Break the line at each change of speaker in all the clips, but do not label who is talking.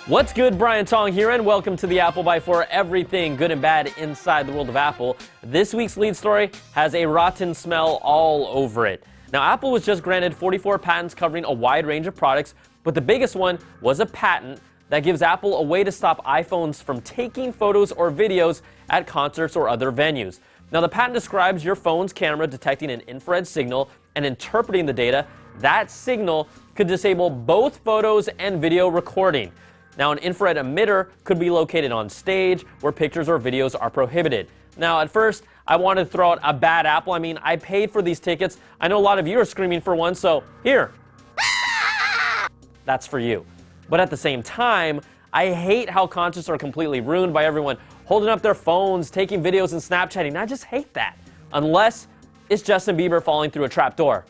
What's good? Brian Tong here, and welcome to the Apple Byte for everything good and bad inside the world of Apple. This week's lead story has a rotten smell all over it. Now, Apple was just granted 44 patents covering a wide range of products, but the biggest one was a patent that gives Apple a way to stop iPhones from taking photos or videos at concerts or other venues. Now, the patent describes your phone's camera detecting an infrared signal and interpreting the data. That signal could disable both photos and video recording. Now, an infrared emitter could be located on stage where pictures or videos are prohibited. Now, at first, I wanted to throw out a bad apple. I mean, I paid for these tickets. I know a lot of you are screaming for one, so here. That's for you. But at the same time, I hate how concerts are completely ruined by everyone holding up their phones, taking videos, and Snapchatting. I just hate that. Unless it's Justin Bieber falling through a trap door.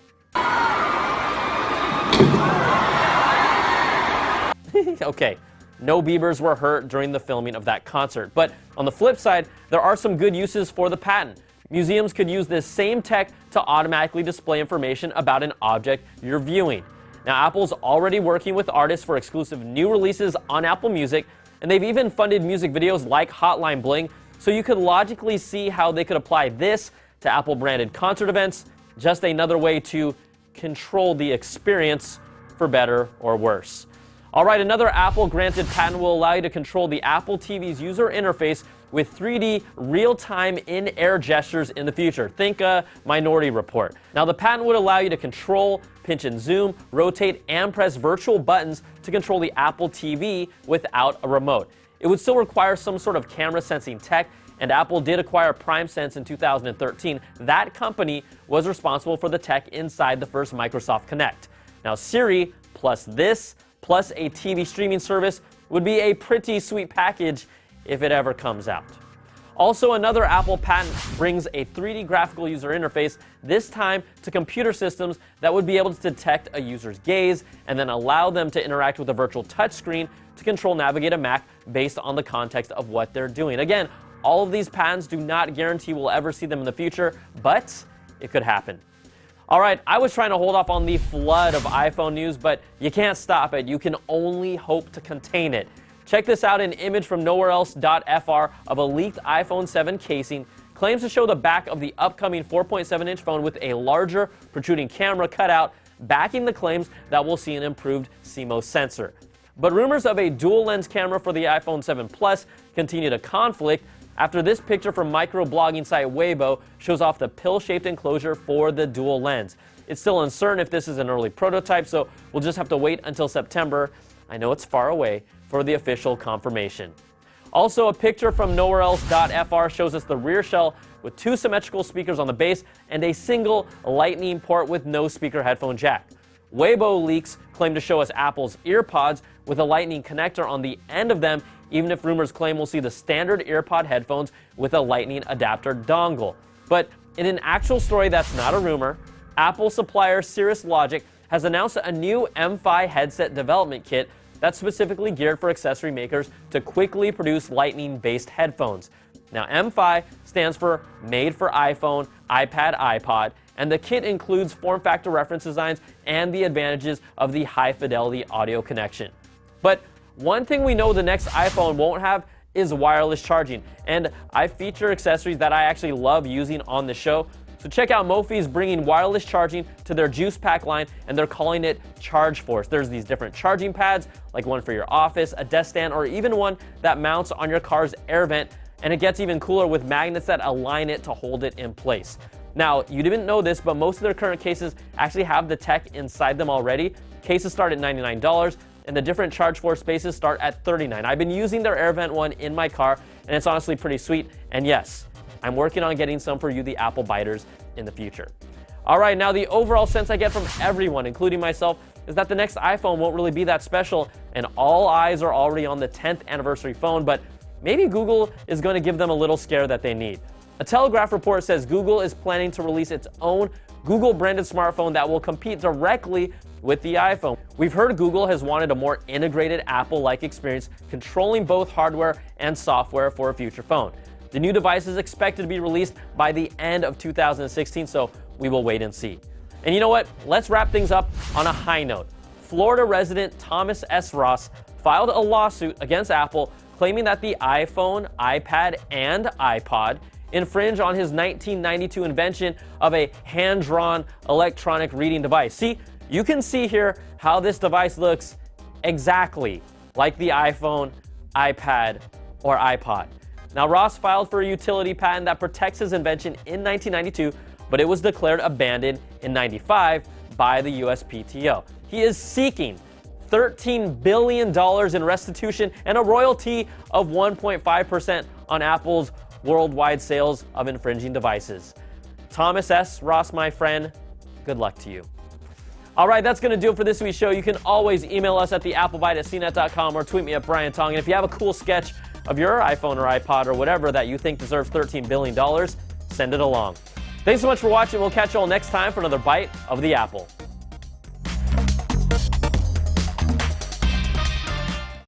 Okay. No Biebers were hurt during the filming of that concert. But on the flip side, there are some good uses for the patent. Museums could use this same tech to automatically display information about an object you're viewing. Now, Apple's already working with artists for exclusive new releases on Apple Music, and they've even funded music videos like Hotline Bling, so you could logically see how they could apply this to Apple-branded concert events. Just another way to control the experience, for better or worse. All right, another Apple-granted patent will allow you to control the Apple TV's user interface with 3D real-time in-air gestures in the future. Think Minority Report. Now, the patent would allow you to control, pinch and zoom, rotate, and press virtual buttons to control the Apple TV without a remote. It would still require some sort of camera sensing tech, and Apple did acquire PrimeSense in 2013. That company was responsible for the tech inside the first Microsoft Kinect. Now, Siri plus this plus a TV streaming service would be a pretty sweet package if it ever comes out. Also, another Apple patent brings a 3D graphical user interface, this time to computer systems that would be able to detect a user's gaze and then allow them to interact with a virtual touchscreen to control navigate a Mac based on the context of what they're doing. Again, all of these patents do not guarantee we'll ever see them in the future, but it could happen. All right, I was trying to hold off on the flood of iPhone news, but you can't stop it. You can only hope to contain it. Check this out, an image from nowhereelse.fr of a leaked iPhone 7 casing claims to show the back of the upcoming 4.7-inch phone with a larger protruding camera cutout, backing the claims that we'll see an improved CMOS sensor. But rumors of a dual-lens camera for the iPhone 7 Plus continue to conflict after this picture from microblogging site Weibo shows off the pill-shaped enclosure for the dual lens. It's still uncertain if this is an early prototype, so we'll just have to wait until September. I know it's far away for the official confirmation. Also, a picture from nowhereelse.fr shows us the rear shell with two symmetrical speakers on the base and a single Lightning port with no speaker headphone jack. Weibo leaks claim to show us Apple's EarPods with a Lightning connector on the end of them, even if rumors claim we'll see the standard EarPod headphones with a Lightning adapter dongle. But in an actual story that's not a rumor, Apple supplier Cirrus Logic has announced a new M5 headset development kit that's specifically geared for accessory makers to quickly produce Lightning-based headphones. Now, M5 stands for Made for iPhone, iPad, iPod, and the kit includes form factor reference designs and the advantages of the high-fidelity audio connection. But one thing we know the next iPhone won't have is wireless charging, and I feature accessories that I actually love using on the show. So check out Mophie's bringing wireless charging to their Juice Pack line, and they're calling it Charge Force. There's these different charging pads, like one for your office, a desk stand, or even one that mounts on your car's air vent, and it gets even cooler with magnets that align it to hold it in place. Now, you didn't know this, but most of their current cases actually have the tech inside them already. Cases start at $99, and the different Charge Force spaces start at $39. I've been using their air vent one in my car, and it's honestly pretty sweet. And yes, I'm working on getting some for you, the Apple Biters, in the future. All right, now the overall sense I get from everyone, including myself, is that the next iPhone won't really be that special, and all eyes are already on the 10th anniversary phone, but maybe Google is going to give them a little scare that they need. A Telegraph report says Google is planning to release its own Google-branded smartphone that will compete directly with the iPhone. We've heard Google has wanted a more integrated Apple-like experience, controlling both hardware and software for a future phone. The new device is expected to be released by the end of 2016, so we will wait and see. And you know what? Let's wrap things up on a high note. Florida resident Thomas S. Ross filed a lawsuit against Apple claiming that the iPhone, iPad, and iPod infringe on his 1992 invention of a hand-drawn electronic reading device. See, you can see here how this device looks exactly like the iPhone, iPad, or iPod. Now, Ross filed for a utility patent that protects his invention in 1992, but it was declared abandoned in 95 by the USPTO. He is seeking $13 billion in restitution and a royalty of 1.5% on Apple's worldwide sales of infringing devices. Thomas S. Ross, my friend, good luck to you. All right, that's going to do it for this week's show. You can always email us at theapplebyte@cnet.com or tweet me at Brian Tong. And if you have a cool sketch of your iPhone or iPod or whatever that you think deserves $13 billion, send it along. Thanks so much for watching. We'll catch you all next time for another Bite of the Apple.